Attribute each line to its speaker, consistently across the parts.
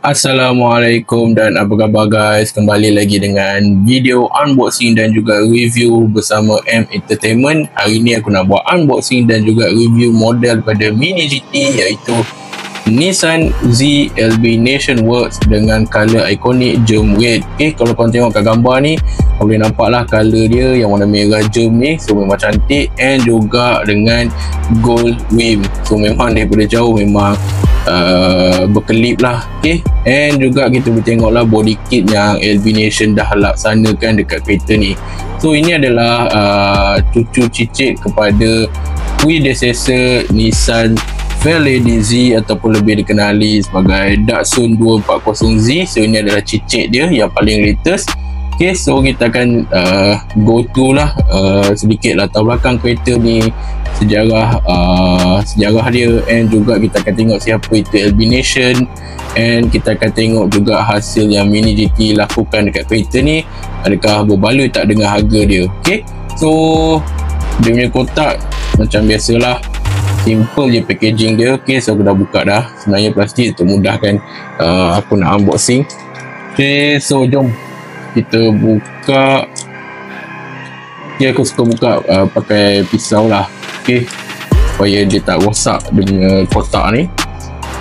Speaker 1: Assalamualaikum dan apa khabar guys, kembali lagi dengan video unboxing dan juga review bersama M Entertainment. Hari ni aku nak buat unboxing dan juga review model pada Mini GT iaitu Nissan Z LB Nationworks dengan color ikonik Germ Red. Kalau korang tengok kat gambar ni, kau boleh nampak lah color dia yang warna merah germ ni, so memang cantik, and juga dengan gold rim, so memang daripada jauh memang berkelip lah. And juga kita boleh tengok lah body kit yang LB Nation dah laksanakan dekat kereta ni. So ini adalah cucu cicit kepada predecessor Nissan Fairlady Z ataupun lebih dikenali sebagai Datsun 240Z. So ini adalah cicit dia yang paling latest. So kita akan go through lah sedikit latar belakang kereta ni, sejarah dia, and juga kita akan tengok siapa itu LB Nation, and kita akan tengok juga hasil yang Mini GT lakukan dekat kereta ni, adakah berbaloi tak dengan harga dia. So dia punya kotak macam biasalah, simple je packaging dia. So aku dah buka dah, sebenarnya plastik untuk mudahkan aku nak unboxing. So jom kita buka. Aku suka buka pakai pisau lah, supaya dia tak rosak dengan kotak ni.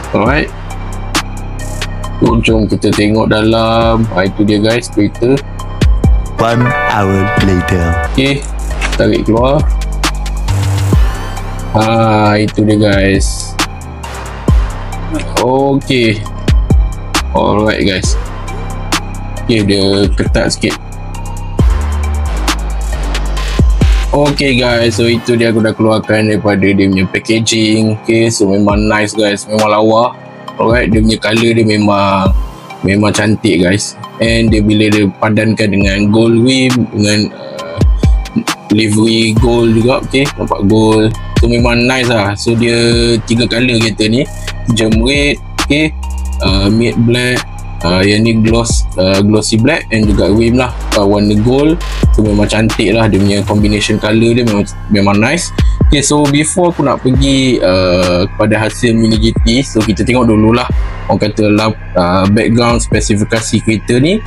Speaker 1: Alright, so, jom kita tengok dalam. Itu dia guys, kereta.
Speaker 2: 1 hour later.
Speaker 1: Tarik keluar. Itu dia guys. Alright guys. Dia ketat sikit. Guys, so itu dia aku dah keluarkan daripada dia punya packaging. So memang nice guys, memang lawa. Alright, dia punya color dia memang cantik guys, and dia bila dia padankan dengan gold rim dengan livery gold juga, nampak gold, so memang nice lah. So dia 3 color kereta ni, Germ Red, matte black, yang ni glossy black, and juga rim lah warna gold. So memang cantik lah, dia punya combination color dia memang nice. So before aku nak pergi kepada hasil Mini GT, so kita tengok dululah orang kata background spesifikasi kereta ni.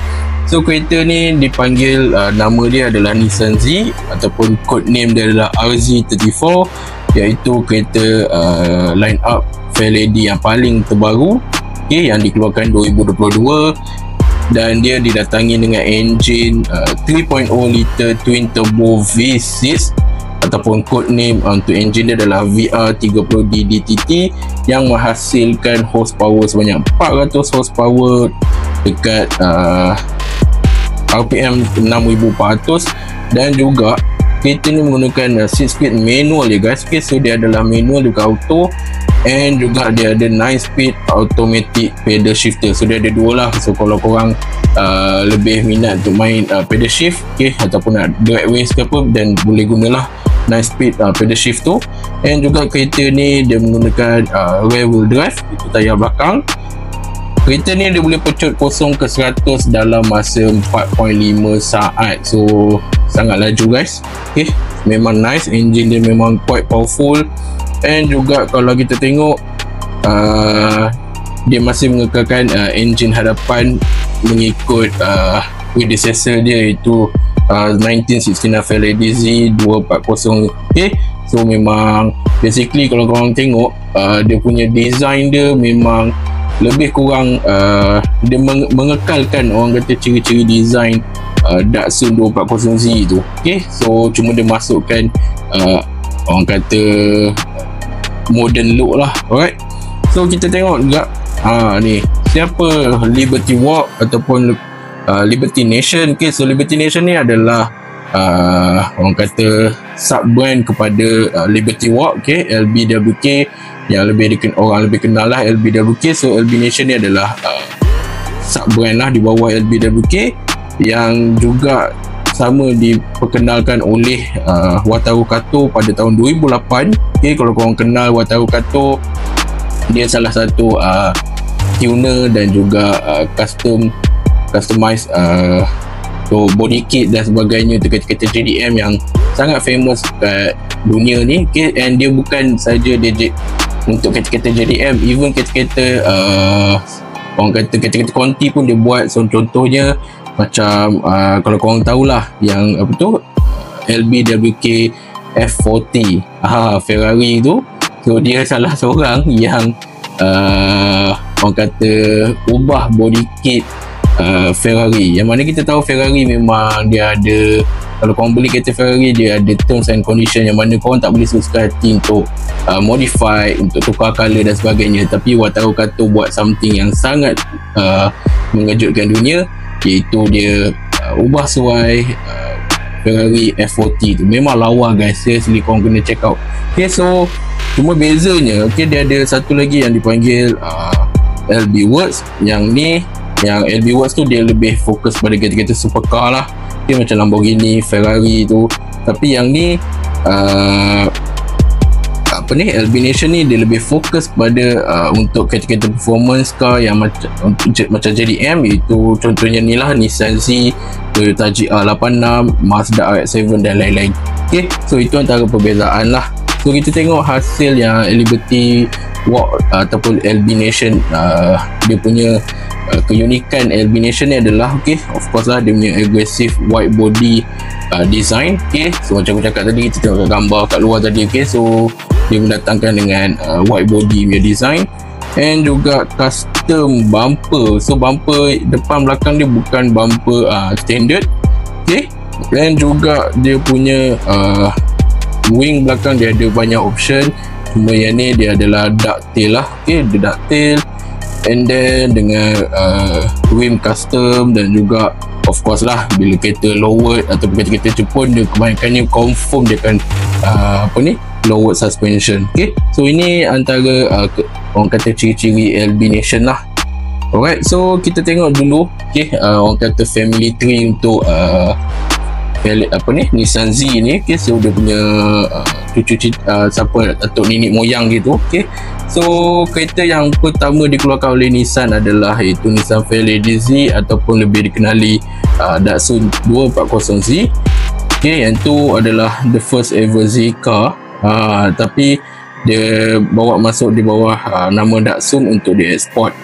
Speaker 1: So kereta ni dipanggil nama dia adalah Nissan Z ataupun code name dia adalah RZ34, iaitu kereta line up Fairlady yang paling terbaru, yang dikeluarkan 2022, dan dia didatangi dengan enjin 3.0 liter twin turbo V6 ataupun code name untuk enjin dia adalah VR30D DTT yang menghasilkan horsepower sebanyak 400 horsepower dekat RPM 6400, dan juga kereta ni menggunakan 6-speed manual ya guys. So dia adalah manual juga auto, and juga dia ada 9-speed automatic pedal shifter. So dia ada dua lah. So kalau korang lebih minat untuk main pedal shift, ataupun nak drag race ke apa, dan boleh gunalah 9-speed pedal shift tu. And juga kereta ni dia menggunakan rear wheel drive, itu tayar belakang. Kereta ni dia boleh pecut 0 ke 100 dalam masa 4.5 saat. So sangat laju guys. Memang nice, engine dia memang quite powerful. And juga kalau kita tengok dia masih mengekalkan enjin hadapan mengikut predecessor dia, iaitu 1969 Fairlady Z 240. So memang basically kalau korang tengok dia punya design dia memang lebih kurang dia mengekalkan orang kata ciri-ciri design Datsun 240Z tu. So cuma dia masukkan orang kata modern look lah. Alright, so kita tengok juga ni siapa Liberty Walk ataupun Liberty Nation. So Liberty Nation ni adalah orang kata sub brand kepada Liberty Walk, LBWK, yang orang lebih kenal lah LBWK. So LB Nation ni adalah sub brand lah di bawah LBWK, yang juga sama diperkenalkan oleh Wataru Kato pada tahun 2008. Kalau korang kenal Wataru Kato, dia salah satu tuner dan juga customize so body kit dan sebagainya untuk kereta-kereta JDM yang sangat famous kat dunia ni. And dia bukan saja dia untuk kereta-kereta JDM, even kereta-kereta orang kata kereta-kereta konti pun dia buat. So contohnya macam kalau korang tahulah yang apa tu, LBWK F40 Ferrari tu. So dia salah seorang yang orang kata ubah body kit Ferrari, yang mana kita tahu Ferrari memang dia ada, kalau korang beli kereta Ferrari dia ada terms and condition yang mana korang tak boleh suka hati untuk modify, untuk tukar colour dan sebagainya. Tapi Wataru Kato buat something yang sangat mengejutkan dunia, iaitu dia ubah sesuai Ferrari F40 tu. Memang lawa guys, seriously korang kena check out. Okay, so cuma bezanya dia ada satu lagi yang dipanggil LB Works. Yang LB Works tu dia lebih fokus pada kereta-kereta supercar lah. Dia macam Lamborghini, Ferrari tu. Tapi yang ni LB Nation ni dia lebih fokus pada untuk kereta-kereta performance car yang macam JDM, iaitu contohnya ni lah, Nissan Z, Toyota GR86, Mazda RX-7 dan lain-lain. Okay, so itu antara perbezaan lah. So kita tengok hasil yang Liberty Walk ataupun LB Nation, dia punya keunikan LB Nation ni adalah of course lah, dia punya aggressive wide body design. So macam aku cakap tadi, kita tengok gambar kat luar tadi. So dia mendatangkan dengan wide body punya design, and juga custom bumper. So bumper depan belakang dia bukan bumper standard. Dan juga dia punya wing belakang dia ada banyak option. Cuma yang ni dia adalah ducktail lah. Dia ducktail, and then dengan rim custom, dan juga of course lah bila kereta lowered atau kereta-kereta Jepun dia kebanyakannya confirm dia akan lowered suspension. So ini antara orang kata ciri-ciri LB Nation lah. Alright, so kita tengok dulu orang kata family tree untuk Nissan Z ni. So dia punya cucu siapa atau nenek moyang gitu. So kereta yang pertama dikeluarkan oleh Nissan adalah iaitu Nissan Fairlady Z, ataupun lebih dikenali Datsun 240Z. Yang tu adalah the first ever Z car, tapi dia bawa masuk di bawah nama Datsun untuk dieksport.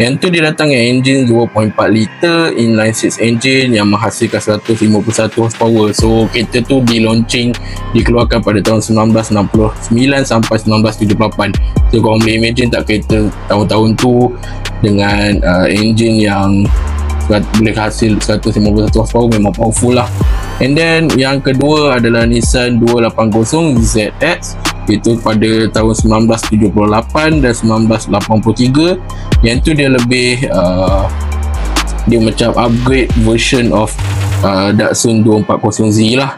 Speaker 1: Yang tu dia datang dengan enjin 2.4 liter inline 6 engine yang menghasilkan 151 horsepower. So kereta tu dikeluarkan pada tahun 1969 sampai 1978. So korang boleh imagine tak kereta tahun-tahun tu dengan enjin yang boleh hasil 151 horsepower, memang powerful lah. And then yang kedua adalah Nissan 280ZX, itu pada tahun 1978 dan 1983. Yang tu dia lebih dia macam upgrade version of Datsun 240Z lah.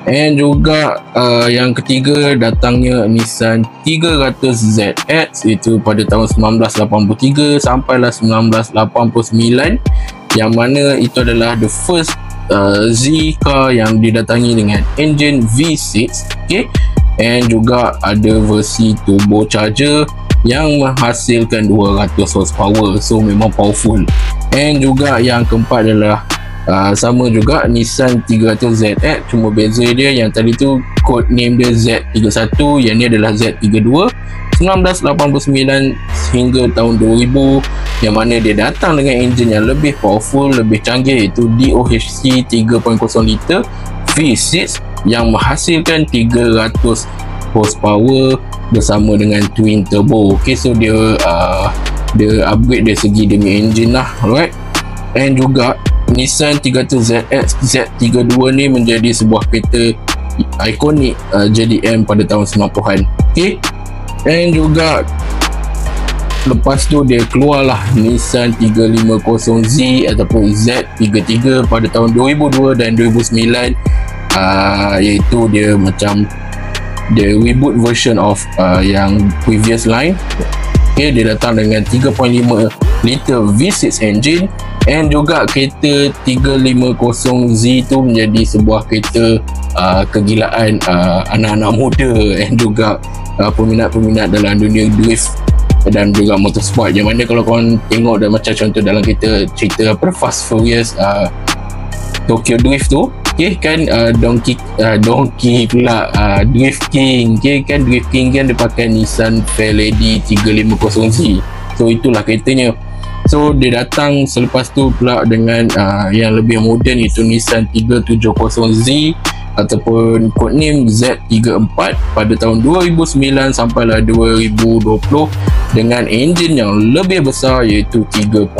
Speaker 1: And juga yang ketiga datangnya Nissan 300ZX, itu pada tahun 1983 sampailah 1989, yang mana itu adalah the first Z car yang didatangi dengan engine V6. And juga ada versi turbocharger yang menghasilkan 200 horsepower. So memang powerful. And juga yang keempat adalah sama juga Nissan 300ZX, cuma beza dia yang tadi tu code name dia Z31, yang ni adalah Z32. 1989 hingga tahun 2000, yang mana dia datang dengan enjin yang lebih powerful, lebih canggih, iaitu DOHC 3.0 liter V6 yang menghasilkan 300 horsepower bersama dengan twin turbo. So dia upgrade dari segi dia punya enjin lah. Alright. And juga Nissan 300ZX Z32 ni menjadi sebuah kereta ikonik JDM pada tahun 90-an. Dan juga lepas tu dia keluarlah Nissan 350Z ataupun Z33 pada tahun 2002 dan 2009, iaitu dia macam the reboot version of yang previous line. Dia datang dengan 3.5 liter V6 engine. And juga kereta 350Z tu menjadi sebuah kereta kegilaan anak-anak muda, and juga peminat-peminat dalam dunia drift dan juga motorsport. Yang mana kalau korang tengok dan macam contoh dalam cerita Fast Furious Tokyo Drift tu, kan Donkey pula Drift King, kan Drift King kan dia pakai Nissan Fairlady 350Z. So itulah keretanya. So dia datang selepas tu pula dengan yang lebih moden, iaitu Nissan 370Z ataupun codename Z34 pada tahun 2009 sampailah 2020 dengan enjin yang lebih besar, iaitu 3.7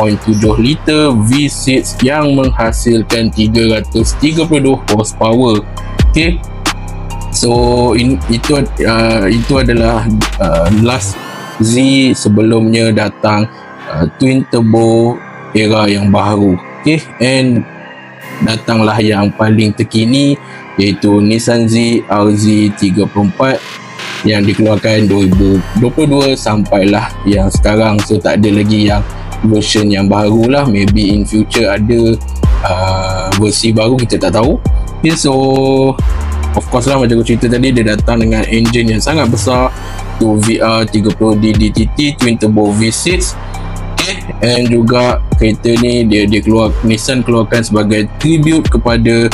Speaker 1: liter V6 yang menghasilkan 332 horsepower. Okay, so itu adalah last Z sebelumnya datang twin turbo era yang baru. Okay, and datanglah yang paling terkini, iaitu Nissan Z RZ34 yang dikeluarkan 2022 sampailah yang sekarang. So tak ada lagi yang version yang baru lah, maybe in future ada versi baru, kita tak tahu. Okay, so of course lah, macam aku cerita tadi, dia datang dengan engine yang sangat besar, tu VR30D DTT twin turbo V6. And juga kereta ni Nissan keluarkan sebagai tribute kepada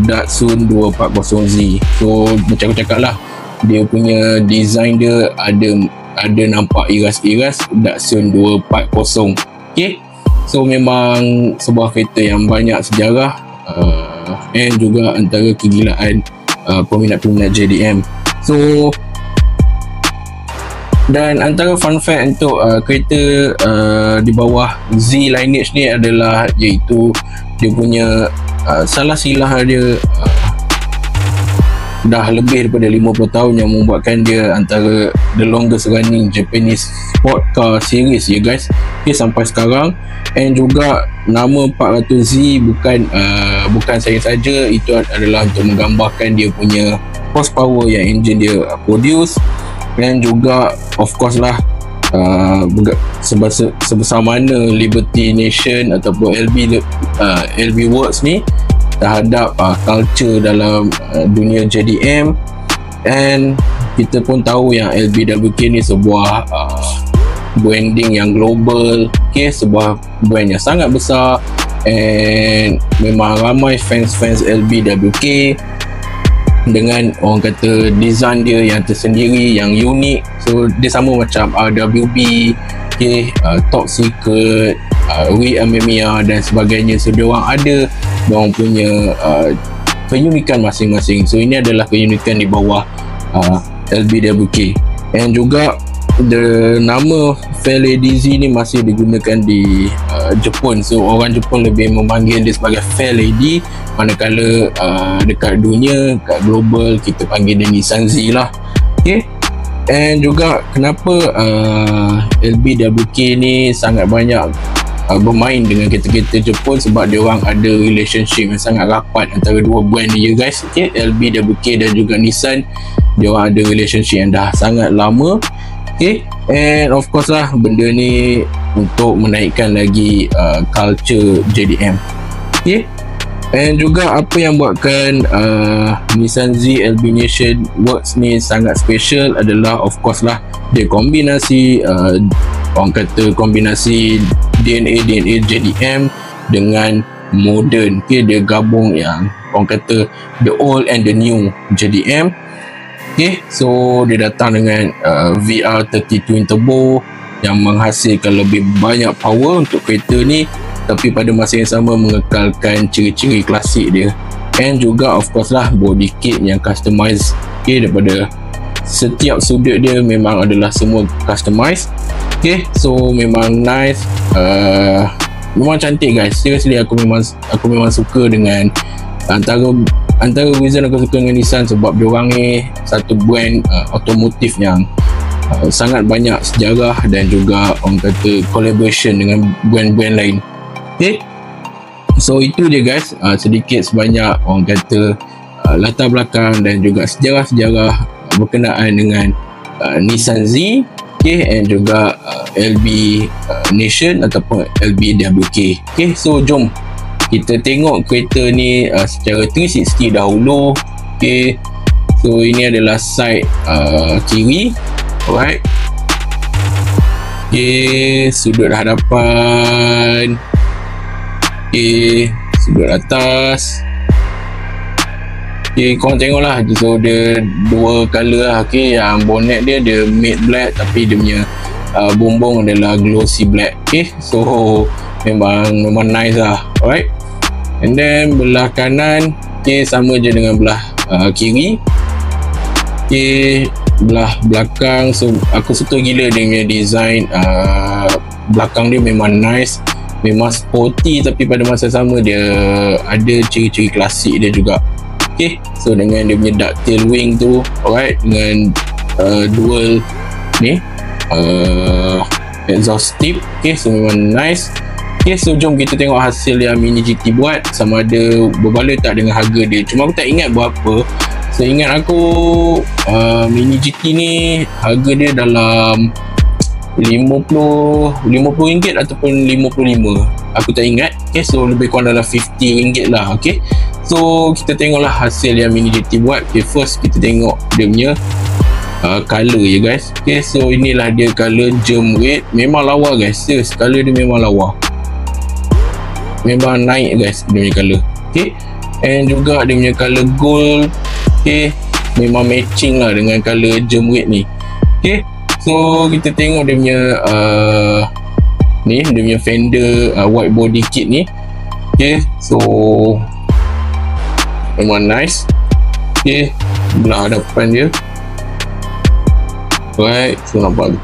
Speaker 1: Datsun 240Z. So macam aku cakap lah, dia punya design dia ada nampak iras-iras Datsun 240. Okay, so memang sebuah kereta yang banyak sejarah and juga antara kegilaan peminat-peminat JDM. So dan antara fun fact untuk kereta di bawah Z lineage ni adalah, iaitu dia punya salah silah dia dah lebih daripada 50 tahun yang membuatkan dia antara the longest running Japanese sport car series ya guys. Okay, sampai sekarang. And juga nama 400Z bukan saya saja, itu adalah untuk menggambarkan dia punya horsepower yang engine dia produce. Dan juga of course lah sebesar mana Liberty Nation ataupun LB Works ni terhadap culture dalam dunia JDM. And kita pun tahu yang LBWK ni sebuah branding yang global. Okay, sebuah brand yang sangat besar, and memang ramai fans LBWK dengan orang kata design dia yang tersendiri, yang unik. So dia sama macam RWB, okay, Top Secret, Mamiya dan sebagainya. So dia orang ada diorang punya keunikan masing-masing. So ini adalah keunikan di bawah LBWK. And juga nama Fairlady ni masih digunakan di Jepun. So orang Jepun lebih memanggil dia sebagai Fairlady, manakala dekat dunia, kat global, kita panggil dia Nissan Z lah. Okay, and juga kenapa LBWK ni sangat banyak bermain dengan kereta-kereta Jepun, sebab dia orang ada relationship yang sangat rapat antara dua brand ni ya guys. Okay, LBWK dan juga Nissan, dia orang ada relationship yang dah sangat lama. Okay, and of course lah, benda ni untuk menaikkan lagi culture JDM. Okay, and juga apa yang buatkan Nissan Z LB Nation Works ni sangat special adalah of course lah, dia kombinasi orang kata kombinasi DNA JDM dengan modern. Okay, dia gabung yang orang kata the old and the new JDM. Okay, so dia datang dengan VR30 Twin Turbo yang menghasilkan lebih banyak power untuk kereta ni, tapi pada masa yang sama mengekalkan ciri-ciri klasik dia. And juga of course lah, body kit yang customize. Okay, daripada setiap sudut dia memang adalah semua customize. Okay, so memang nice, memang cantik guys. Seriously, aku memang suka dengan antara reason aku suka dengan Nissan, sebab diorang ni satu brand otomotif yang sangat banyak sejarah dan juga orang kata collaboration dengan brand-brand lain. Okay, so itu je guys, sedikit sebanyak orang kata latar belakang dan juga sejarah-sejarah berkenaan dengan Nissan Z. Okay, and juga LB Nation ataupun LBWK. Okay, so jom kita tengok kereta ni secara 360 dahulu. Okay, so ini adalah side kiri. Alright, okay, sudut hadapan, okay, sudut atas. Okay, korang tengok lah, so dia dua color lah. Okay, yang bonnet dia matte black, tapi dia punya bumbung adalah glossy black. Okay, so memang nice lah. Alright, and then belah kanan, okay, sama je dengan belah kiri. Okay, belah belakang, so aku suka gila dia punya design. Belakang dia memang nice, memang sporty, tapi pada masa sama dia ada ciri-ciri klasik dia juga. Okay, so dengan dia punya ducktail wing tu, alright, dengan dual ni exhaust tip. Okay, so memang nice. Okay, so jom kita tengok hasil yang Mini GT buat, sama ada berbaloi tak dengan harga dia. Cuma aku tak ingat berapa. Seingat aku Mini GT ni harga dia dalam RM50 ataupun RM55, aku tak ingat. Okay, so lebih kurang dalam RM50 lah. Okay, so kita tengoklah hasil yang Mini GT buat. Okay, first kita tengok dia punya color ya guys. Okay, so inilah dia color gem red. Memang lawa guys, serius, color dia memang lawa, memang naik guys dia punya color. Okay, and juga dia punya color gold. Okay, memang matching lah dengan color gem red ni. Okay, so kita tengok dia punya ni, dia punya fender white body kit ni. Okay, so memang nice. Okay, belah hadapan dia, right, so nampak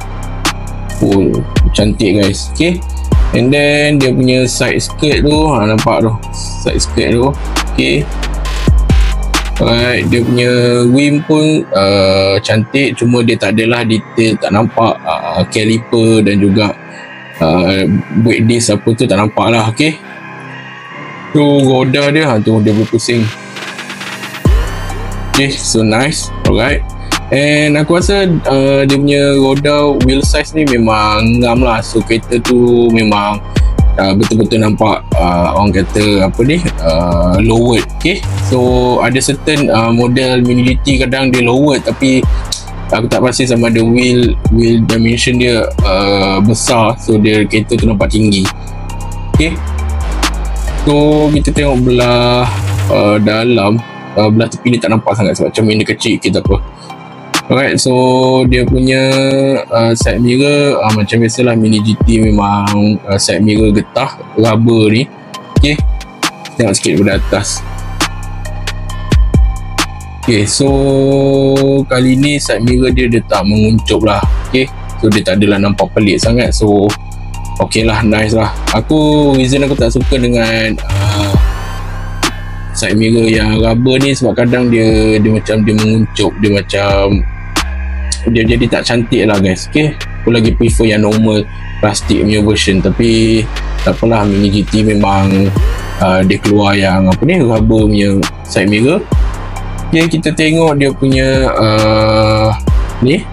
Speaker 1: cantik guys. Okay, and then dia punya side skirt tu, nampak tu side skirt tu. Okay, alright, dia punya rim pun cantik, cuma dia tak adalah detail, tak nampak caliper dan juga brake disc apa tu tak nampak lah. Okay, so roda dia tu dia berpusing. Okay, so nice. Alright, and aku rasa dia punya roda wheel size ni memang ngam lah. So kereta tu memang betul-betul nampak orang kata apa ni, lowered. Okay, so ada certain model Mini GT kadang dia lowered, tapi aku tak pasti sama ada wheel dimension dia besar, so dia kereta tu nampak tinggi. Okay, so kita tengok belah dalam, belah tepi ni tak nampak sangat sebab cermin dia kecil kita apa. Alright, so dia punya side mirror macam biasalah Mini GT memang side mirror getah rubber ni. Okay, tengok sikit pada atas. Okay, so kali ni side mirror dia tak menguncup lah. Okay, so dia tak adalah nampak pelik sangat. So okay lah, nice lah. Reason aku tak suka dengan side mirror yang rubber ni sebab kadang dia macam dia menguncup, dia macam dia jadi tak cantik lah guys. Okay, aku lagi prefer yang normal plastik punya version, tapi tak apalah, Mini GT memang dia keluar yang apa ni, rubber punya side mirror. Okay, kita tengok dia punya ni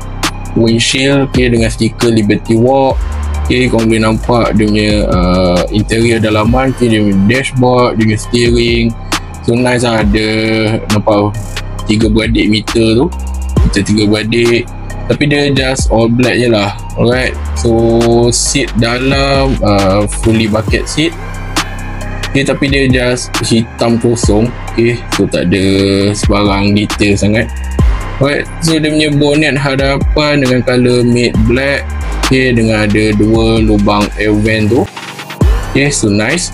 Speaker 1: windshield. Okay, dengan stiker Liberty Walk. Okay, korang boleh nampak dia punya interior dalaman. Okay, dia punya dashboard, dia punya steering. So nice lah, ada nampak 3 beradik meter tu, kita 3 beradik, tapi dia just all black je lah. Alright, so seat dalam fully bucket seat. Okay, tapi dia just hitam kosong. Okay, so tak ada sebarang detail sangat. Alright, so dia punya bonnet hadapan dengan color matte black. Okay, dengan ada 2 lubang air vent tu. Okay, so nice.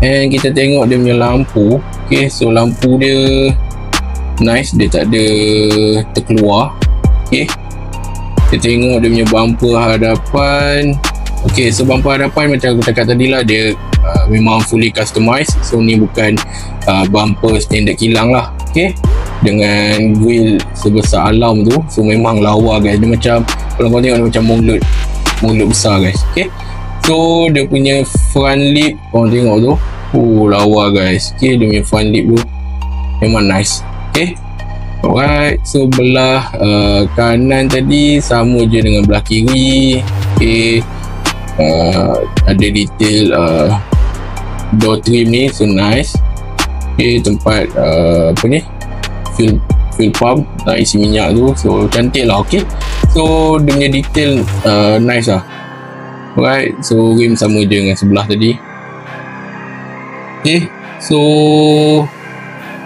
Speaker 1: And kita tengok dia punya lampu. Okay, so lampu dia nice, dia tak ada terkeluar. Okay, kita tengok dia punya bumper hadapan. Okay, so bumper hadapan macam aku cakap tadi lah, dia memang fully customized. So ni bukan bumper standard kilang lah. Okay, dengan wheel sebesar alam tu, so memang lawa guys. Dia macam, kalau kau tengok dia macam mulut besar guys. Okay, so dia punya front lip, korang tengok tu, lawa guys. Okay, dia punya front lip tu memang nice. Okay, alright, so belah kanan tadi sama je dengan belah kiri. Okay, ada detail door trim ni, so nice. Okay, tempat apa ni, fuel pump nak isi minyak tu, so cantik lah. Okay, so dia punya detail nice lah. Alright, so rim sama je dengan sebelah tadi. Okay, so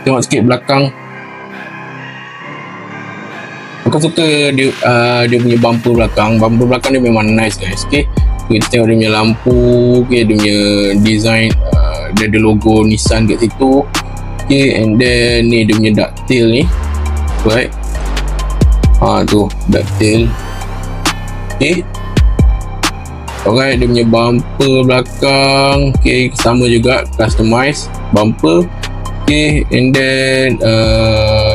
Speaker 1: tengok sikit belakang. aku suka dia punya bumper belakang dia memang nice guys. Okay, kita tengok dia punya lampu. Okay, dia punya design, dia ada logo Nissan kat situ. Okay, and then ni dia punya ducktail ni, right? Tu ducktail. Okay, alright, dia punya bumper belakang. Okay, sama juga customize bumper. Okay, and then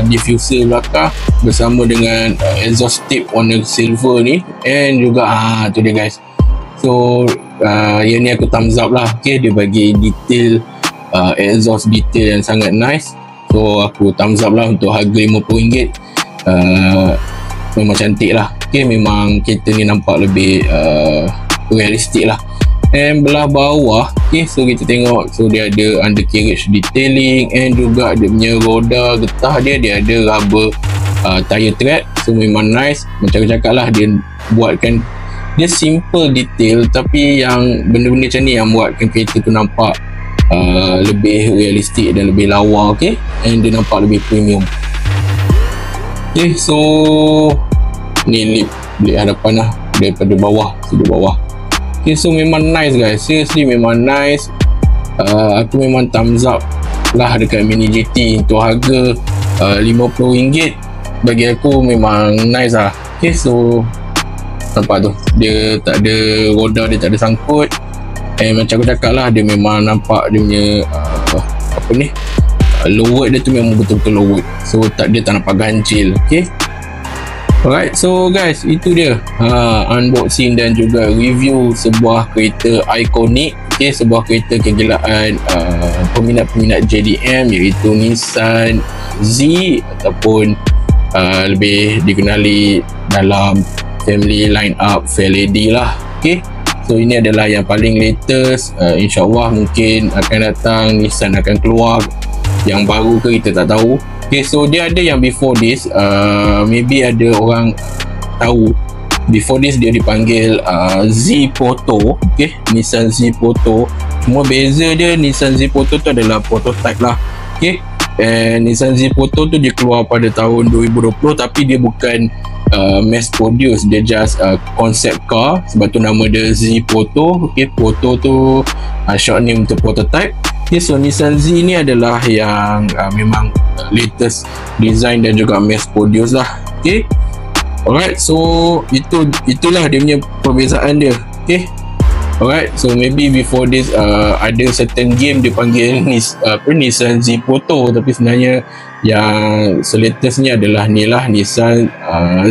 Speaker 1: diffuser belakang bersama dengan exhaust tip warna silver ni, and juga tu dia guys. So yang ni aku thumbs up lah. Okay, dia bagi detail, exhaust detail yang sangat nice. So aku thumbs up lah untuk harga RM50. Memang cantik lah. Okay, memang kereta ni nampak lebih realistik lah. And belah bawah, okay, so kita tengok, so dia ada undercarriage detailing, and juga dia punya roda getah dia ada rubber tire tread. So memang nice. Macam aku cakap lah, dia buatkan, dia simple detail, tapi yang benda-benda macam ni yang buatkan kereta tu nampak lebih realistik dan lebih lawa. Okay, and dia nampak lebih premium. Okay, so ni lip hadapan lah daripada bawah, sudut bawah. Okay, so memang nice guys, seriously memang nice. Aku memang thumbs up lah dekat Mini GT. Untuk harga RM50 bagi aku memang nice lah. Okay, so nampak tu, dia tak ada roda, dia tak ada sangkut. Macam aku cakap lah, dia memang nampak dia punya apa ni, lowered dia tu memang betul-betul lowered. So dia tak nampak ganjil. Okay, alright, so guys, itu dia unboxing dan juga review sebuah kereta ikonik. Okay, sebuah kereta kegilaan peminat-peminat JDM, iaitu Nissan Z, ataupun lebih dikenali dalam family line up Fairlady lah. Okay, so ini adalah yang paling latest. InsyaAllah mungkin akan datang, Nissan akan keluar yang baru ke kita tak tahu. Okay, so dia ada yang before this, maybe ada orang tahu. Before this dia dipanggil Z Proto. Okay, Nissan Z Proto. Cuma beza dia, Nissan Z Proto tu adalah prototype lah. Okay, and Nissan Z Proto tu dia keluar pada tahun 2020, tapi dia bukan mass produce, dia just concept car, sebab tu nama dia Z Proto. Okay, Proto tu short name untuk prototype. Okay, so Nissan Z ni adalah yang memang latest design dan juga mass produce lah. Okay, alright, so itulah dia punya perbezaan dia. Okay, alright, so maybe before this ada certain game dia panggil Nissan Z Proto, tapi sebenarnya yang latest ni adalah ni lah, Nissan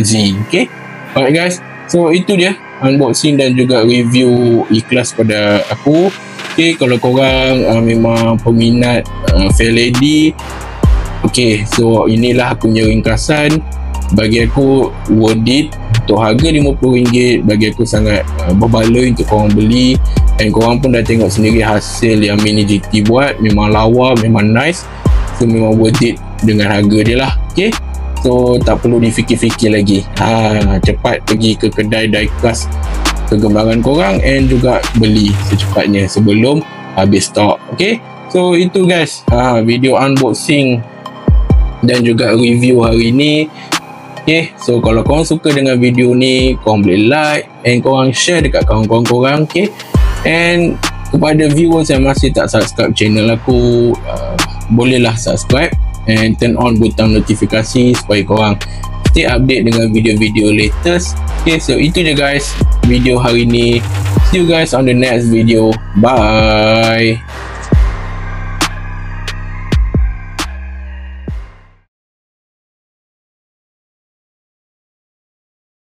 Speaker 1: Z. Okay, alright guys, so itu dia unboxing dan juga review ikhlas pada aku. Okay, kalau korang memang peminat Fairlady, okay, so inilah aku punya ringkasan. Bagi aku worth it. Untuk harga RM50 bagi aku sangat berbaloi untuk korang beli. Dan korang pun dah tengok sendiri hasil yang Mini GT buat, memang lawa, memang nice. So memang worth it dengan harga dia lah. Okay, so tak perlu difikir-fikir lagi, cepat pergi ke kedai diecast kegemaran korang and juga beli secepatnya sebelum habis stok. Okay, so itu guys video unboxing dan juga review hari ni. Okay, so kalau korang suka dengan video ni, korang boleh like and korang share dekat kawan-kawan korang. Okay, and kepada viewers yang masih tak subscribe channel aku, bolehlah subscribe and turn on butang notifikasi supaya korang stay update dengan video-video latest. Okay, so itu je guys video hari ni. See you guys on the next video. Bye.